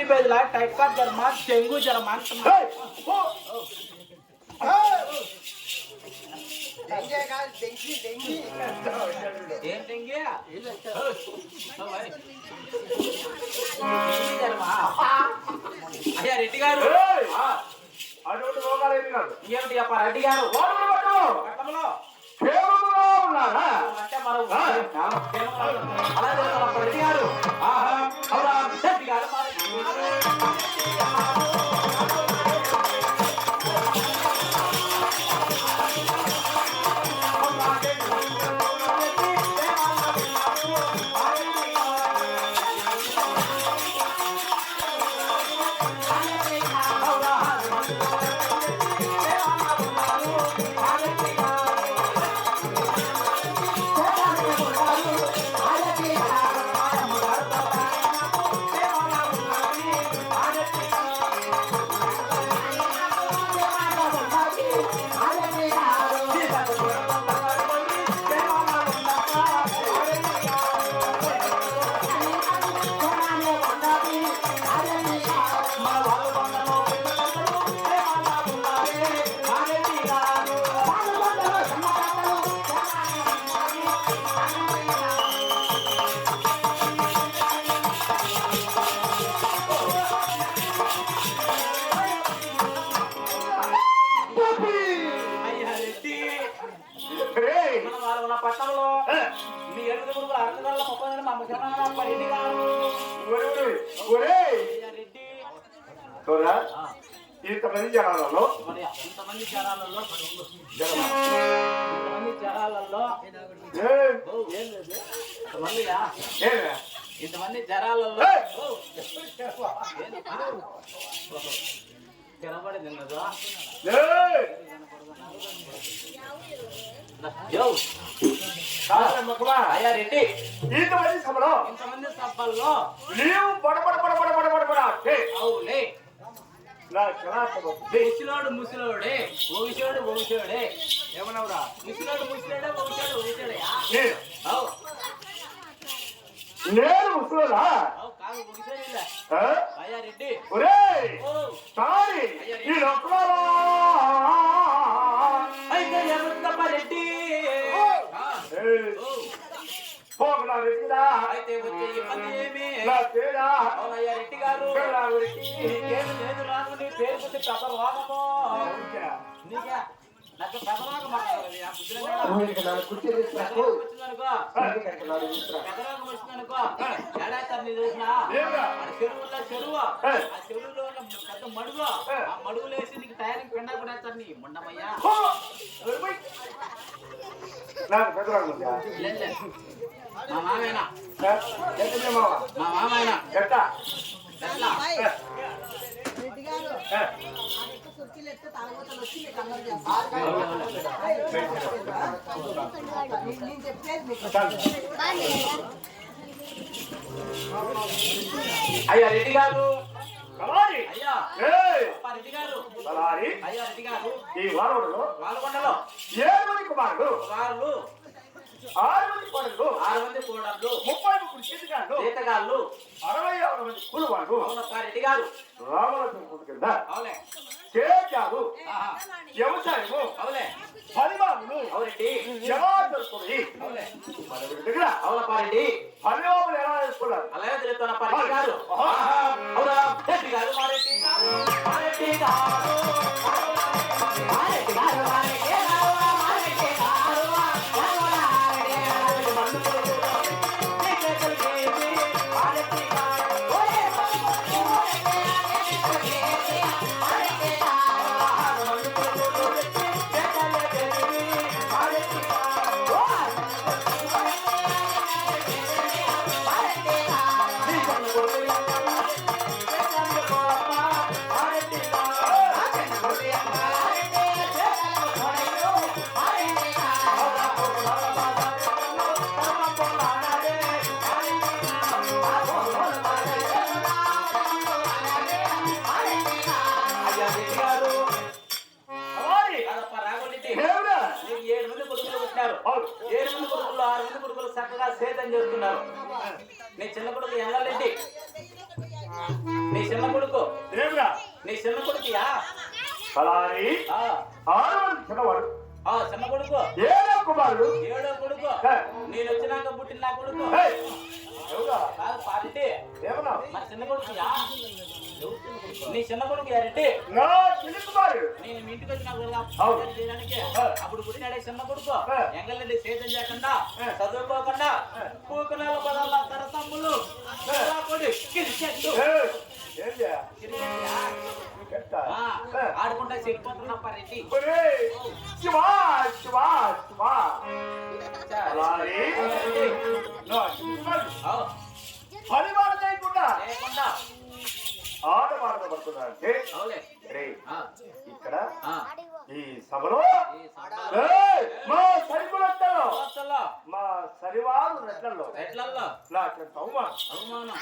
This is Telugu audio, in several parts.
టైట్ కాట్ జరమా డెంగ్యూ జరమా ఏం డెంగ్యూ అయ్యా రెడ్డి గారు అటువంటి రోగాలు ఏమి కాదు. ఏమిటి అప్ప రెడ్డి గారు పట్టణంలో అంటే మనం అలా చెప్తాం రెడ్డి గారు అవునా రెడ్డి గారు పట్టణంలో మీ 8 గురువులు 630 మా ముఖ్యమంత్రి రెడ్డి గారు రెడ్డి ఇంతమంది జనాలలో ఇంతమంది జనాలలో ఇంతమంది జనాలలో తినబడింది కదా అయ్యా రెడ్డి ఇంతమంది సభల్లో అవులే ముసిలోడే ఓగిసోడే ఏమన్నావురా ముసిలోడు ఓగిసోడే నేను ముసలోడా కాదు ఓగిసోడే అయ్యా రెడ్డి అయితే ఏముందమ్మా రెడ్డి అయితే వచ్చే ఇబ్బంది ఏమి అవునయ్యా రెడ్డి గారు నీకేమి లేదు రాను నీ పేరు కొట్టి పెదరాగము నీకే నాకు పెదరాగం పెదరాగం వచ్చిందనుకో ఏడాది నీ చూసిన చెరువు ఆ చెరువులో పెద్ద మడుగు ఆ మడుగులు వేసి నీకు టైర్కి పిండా కూడా వేస్తారు నీ ముండమయ్యా మా మామైనా మా మామైనా అయ్యా రెడ్డి గారు అయ్యా రెడ్డి గారు అయ్యా రెడ్డి గారు ఈ వారవడలో వాలకొండలో 7 కుమారులు 6 కోడళ్ళు 30 జీతగాళ్ళు 66 మంది కూలివాళ్ళు రెడ్డి గారు రామలక్ష్మణ కింద అవులే చేశారు వ్యవసాయము 10 బాబులు జవాబుని దగ్గర అవునపారెడ్డి 10 బాబులు ఎలా వేసుకున్నారు అలాగే తెలుస్తున్న రెడ్డి గారు అవునా రెడ్డి గారు రెడ్డి గారు చక్కగా సేద్యం చేస్తున్నారు. నీ చిన్న కొడుకు ఎల్లరెడ్డి నీ చిన్న కొడుకు ఏమిరా నీ చిన్న కొడుకుయా అలాని ఆ, 6 మంది చిన్నవాడు ఆ, చిన్న కొడుకు 7వ కుమారుడు 7వ కొడుకు నేను వచ్చినాక పుట్టిన నా కొడుకు ఏయ్, ఎవరా కాదు పారెడ్డి ఏమన్నా మరి చిన్న కొడుకుయా నీ చిన్న కొడుకు రెడ్డి నా చిన్న కుమారుడు నేను మీ ఇంటికి వచ్చిన అవును. చేయడానికి అప్పుడు పుట్టినాడే చిన్న కొడుకు ఆ. ఎంగల్ని సేద్యం చేయకుండా ఆ. చదువుకోకుండా పూకునాల పదాల తరతమ్ములు కొడి కిరిచెట్టు ఏయ్, ఏందియా? కిరిచెట్టుయా? నీకెట్ట? ఆ, ఆడుకుంటా చెడిపోతున్నా పరెడ్డి ఒరేయ్, శివా, శివా, శివా. అలాని నా చిన్న కుమారుడు పనివాడు చేయకుండా లేకుండా ఆడవాడన పడుతున్నాడంటే అవులే రేయ్, ఆ, ఇక్కడ ఆ. ఈ సభలో ఈ సభలో ఏయ్, మా సరికులంతలో కోస్తల్లో, మా సరివారు రెట్లలో ఎట్లల్లో నాకెంత అవమానం అవమానం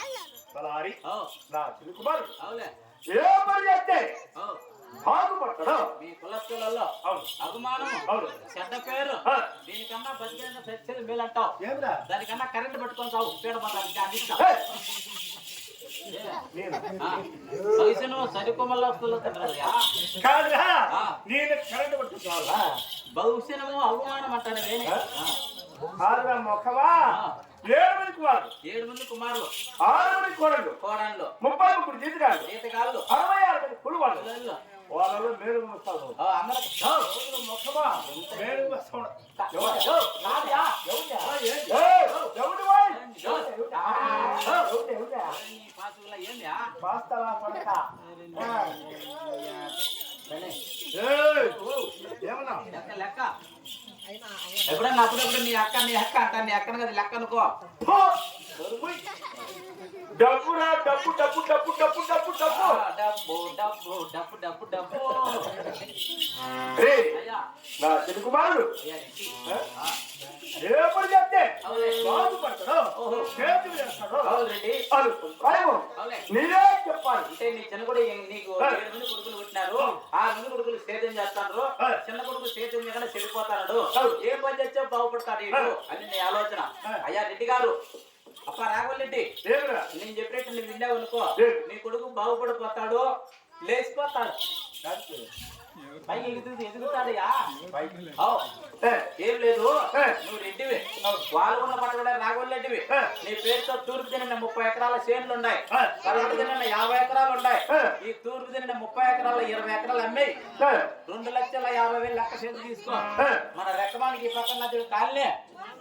తలారి ఓ, నా చిన్న కుమారుడు అవులే ఏ పని చేస్తే ఓ, బాగుపడతాడో మీ కులస్తులలో అవును అవమానం అవును చెడ్డ పేరు ఆ. దీనికన్నా బతికేంత సత్యలు మేలంటావు ఏమిరా దానికన్నా కరెంట్ పట్టుకొని తావు పీడపడానికి అందిస్తా ఏయ్, నేను వయసును సరికొమ్మల్లో వస్తువులు కాదురా ఆ. నేను కరెంట్ పట్టుకోవాలా భవిష్యము అవమానం అంటాడు వేరే కాదురా మొక్కవా 7 మంది కుమారుడు 7 మంది కుమారులు 6 మంది కోడళ్ళు కోడళ్ళు 33 జీతగాళ్ళు జీతగాళ్ళు 66 మంది పులివాళ్ళు పిల్లలు. వాళ్ళలో మేలు వస్తాను ఓ, అందరికి మొక్కవా మేలు వస్తాడు ఓ, నాదియా? ఎవడు వాయ్ ఈ పాసుగుల ఏందియా? పాస్తావా కొడక ఏమన్నా లెక్క లెక్క ఎప్పుడన్నా అప్పుడప్పుడు నీ అక్క అంటా నీ అక్కను కదా లెక్క అనుకో డబ్బురా డబ్బు డబ్బు డబ్బు డబ్బు డబ్బు డబ్బు ఆ, డబ్బు డబ్బు డబ్బు డబ్బు డబ్బు రే అయ్యా నా చిన్న కుమారుడు అయ్యా రెడ్డి. ఆ, ఏ పని చేస్తే అవులే. బాగుపడతాడో ఓహో. చేతులు చేస్తాడో అవును రెడ్డి అది ప్రాయం అవులే నీరే చెప్పాలి అంటే నీ చిన్న కొడుకు నీకు 7 మంది కొడుకులు పుట్టినారు 6 మంది కొడుకులు సేద్యం చేస్తాడు చిన్న కొడుకు సేద్యం చేయకుండా చెడిపోతాడు ఏం పని చేస్తే బాగుపడతాడు వీడు అని నీ ఆలోచన అయ్యా రెడ్డి గారు అప్ప రాఘవరెడ్డి ఏమిరా నేను చెప్పినట్టు నువ్వు విన్నావు అనుకో ఏం? నీ కొడుకు బాగుపడిపోతాడు లేచిపోతాడు పైకి ఎదుగుతాడయ్యా ఏ, ఏం లేదు ఏ. నువ్వు రెడ్డివి వాళ్ళు ఉన్న పట్టణ రాఘవరెడ్డివి ఏ. నీ పేరుతో తూర్పు తిన్న 30 ఎకరాల చేనులు ఉన్నాయి ఏ. కర్ణాటక తిన్న 50 ఎకరాలు ఉన్నాయి ఏ. ఈ తూర్పు తిన్న 30 ఎకరాల 20 ఎకరాలు అమ్మాయి ఏ, 2,50,000 లెక్క చేతులు తీసుకో ఏ. మన రెక్కమానికి ఈ పక్కన కాలనీ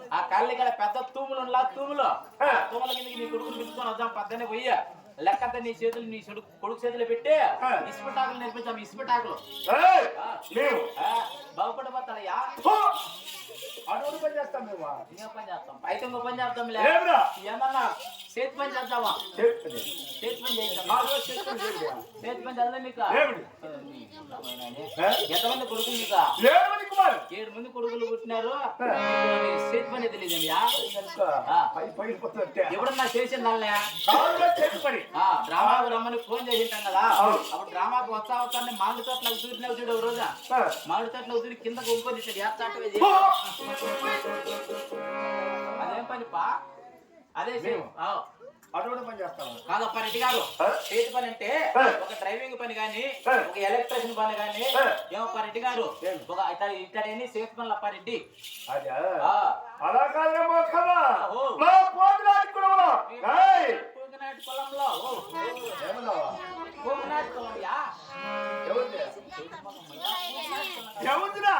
ఆ కాలనీ కాడ పెద్ద తూములు ఉండాల తూములు ఏ. తూముల కిందకి నీ కొడుకుని పిలుచుకొని వద్దాం పద్దనే పోయి లెక్కంతా నీ చేతులు నీ కొడుకు చేతులు పెట్టి ఇసుపటాకులు నేర్పించాం ఇసుపటాకులు ఏయ్, మేము బాగుపడిపోతాడయ్యా అటువంటి పని చేస్తాం మేము ఇంకో పని చేస్తాం అయితే ఇంకో పని చేద్దాంలే ఏమిరా ఏమన్నా చేతి పని చేద్దామా చెప్తుంది చేతి పని చేద్దాం ఆ రోజు చెప్తుంది ఏంటిరా? చేతి పని చేద్దాం నీకు ఏమిటి? ఏ? ఎంతమంది కొడుకులు నీకు 7 మంది కుమారుడు 7 మంది కొడుకులు పుట్టినారు చేతి పని తెలియదయ్యా పైపోతుంటే ఎప్పుడన్నా చేసిందాలే కాదురా చేతి పని డ్రామాకు రమ్మని ఫోన్ చేసింటాం కదా అవును. అప్పుడు డ్రామాకు వస్తా మామిడి తోటలకు దూరినావు చూడు ఒక రోజు ఆ. మామిడి తోటలకు దూరి కిందకు ఇంకొని ఏస్తాంటే ఓ! అదేం పని పా అదే మేము? ఆ. అటువంటి పని చేస్తాం కాదప్ప రెడ్డి గారు ఆ? చేతి పని అంటే ఆ. ఒక డ్రైవింగ్ పని గాని ఆ. ఒక ఎలక్ట్రిషియన్ పని గాని ఆ. ఏమప్ప రెడ్డి గారు ఏం? ఒక ఇతడేని చేతి పనులు అప్ప రెడ్డి అదే ఆ. అలా కాదురా మొక్కవా ఓ. మా పోతురాజు కులములో ఏయ్! పూగనాటి పొలంలో ఏమన్నావా? పూగనాటి పొలంయా ఎవరిది? ఎవరిదిరా?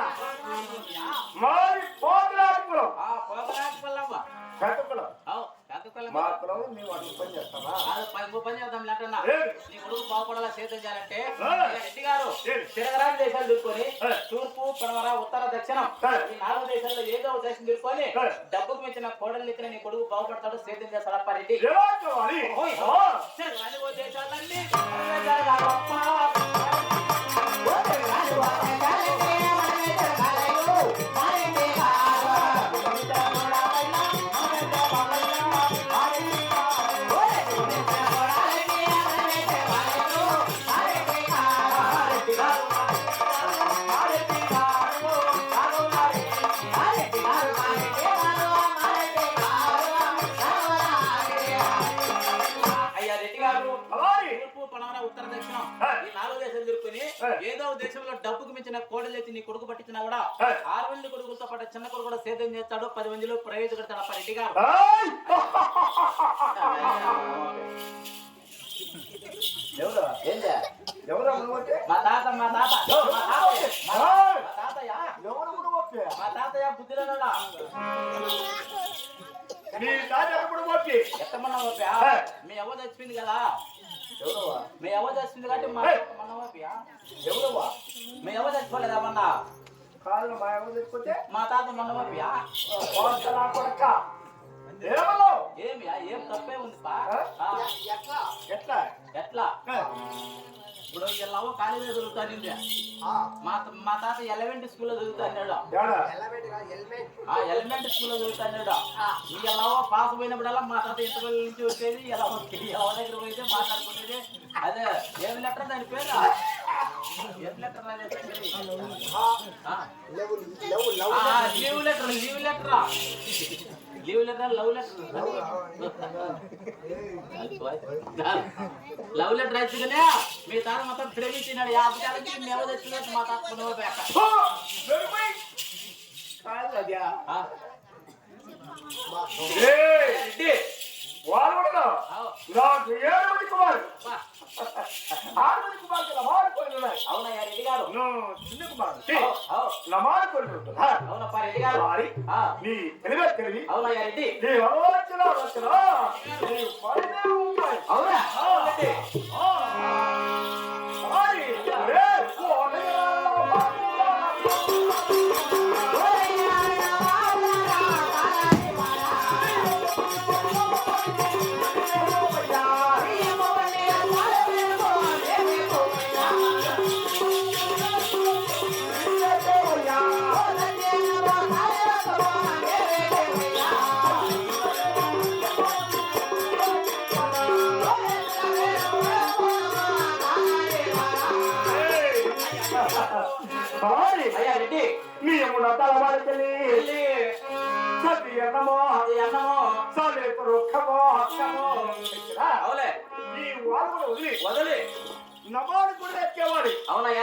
మాది పోతురాజు కులం పూగనాటి పొలం పెద్ద కులం పెద్ద పొలం మా కులం మేము అటు పని చేస్తామా ఇంకో పని చేద్దాం లేటన్నా ఏం? నీ కొడుకు బాగుపడాలా సేద్యం చేయాలంటే ఆ. రెడ్డి గారు ఏం? తిరగరాని దేశాలు తిరుక్కొని ఆ. తూర్పు పడమర ఉత్తర దక్షిణం ఆ. ఈ 4 దేశాల్లో ఏదో ఒక దేశం తిరుక్కొని ఆ. డబ్బుకు మించిన కోడలు ఎత్తిన నీ కొడుకు బాగుపడతాడు సేద్యం చేస్తాడు అప్ప రెడ్డి ఎలా కావాలి ఓయ్. ఆ. తిరగరాని ఓ దేశాలన్నీ మనమే జరగాలప్ప. ఓ తిరగరాని ఓ దేశాలన్నీ మనమే జరగాలయ్యో. మనమే కాదు. మనమే జరగాలయ్యా. మనమే జరగాలయ్యా. ఓయ్. మనమే జరగాలయ్యా. మనమే జరగాలయ్యో. మనమే కాదు. రెడ్డి గారు రెడ్డి గారు రాఘవరెడ్డి. రెడ్డి గారు అయ్యా రెడ్డి గారు అలాగే తూర్పు తీసుకొని ఏదో ఒక దేశంలో డబ్బుకు మించిన కోడలు ఎత్తి నీ కొడుకు పట్టించినా కూడా 6 మంది కొడుకులతో పాటు చిన్న కొడుకు కూడా సేద్యం చేస్తాడు 10 మందిలో ప్రైవేట్ కడతాడు అప్ప రెడ్డి గారు ఎవరా ఏంటా ఎవరా నువ్వంటే మా తాతయ్య మా తాతయ్య బుద్ధిలోనడా నీ తాత ఎప్పుడు పోతే ఎత్తమన్నా ఓపియా మీ అవ్వ చచ్చిపోయింది కదా ఎవరవా మీ అవ్వ చచ్చిపోయింది కాబట్టి మన ఓపియా ఎవరవా మీ అవ్వ చచ్చిపోలేదా మొన్న కాదు మా ఎవరు తెచ్చిపోతే మా తాత మొన్న ఓపియా పోతలా కొడక ఏమలో ఏమియా ఏం తప్పే ఉంది పా ఎట్లా ఎట్లా ఇప్పుడు ఎల్లవో కాలేజీలో చదువుతానింది మా తాత ఎలిమెంటరీ స్కూల్లో చదువుతాడు ఎలిమెంటరీ స్కూల్లో చదువుతాడు ఈ ఎల్లవో పాస్ పోయినప్పుడల్లా మా తాత ఇంటర్వెల్ నుంచి వచ్చేది ఎలా ఎవరి దగ్గర పోయితే మాట్లాడుకునేది అదే ఏం లెటర్ దాని పేరు ఏం letter leave letter love letter వచ్చుకునే మీ తాత మొత్తం ప్రేమించినాడు 50 కాలకి మేము తెచ్చినట్టు మా తాత వాడు కూడా నాకు 7 మంది కుమారు 6 మంది కుమారు కదా మాడుకోండి అవునయ్యా రెడ్డి గారు చిన్న కుమారు నా మాడుకోండి అవునప్పా రెడ్డి గారు నీ తెలివే తెలివి అవునయ్యా రెడ్డి నీ ఆలోచన రచన నీ పడినే ఉంటాయి అవునా అయ్యా రెడ్డి మీ ఎమున తలవాడికెళ్ళి సతి అన్నమో సలేపు రుఖమో అవులే ఈ వాడు వదిలి వదిలి నమాడు కూడా ఎక్కేవాడి అవునయ్యా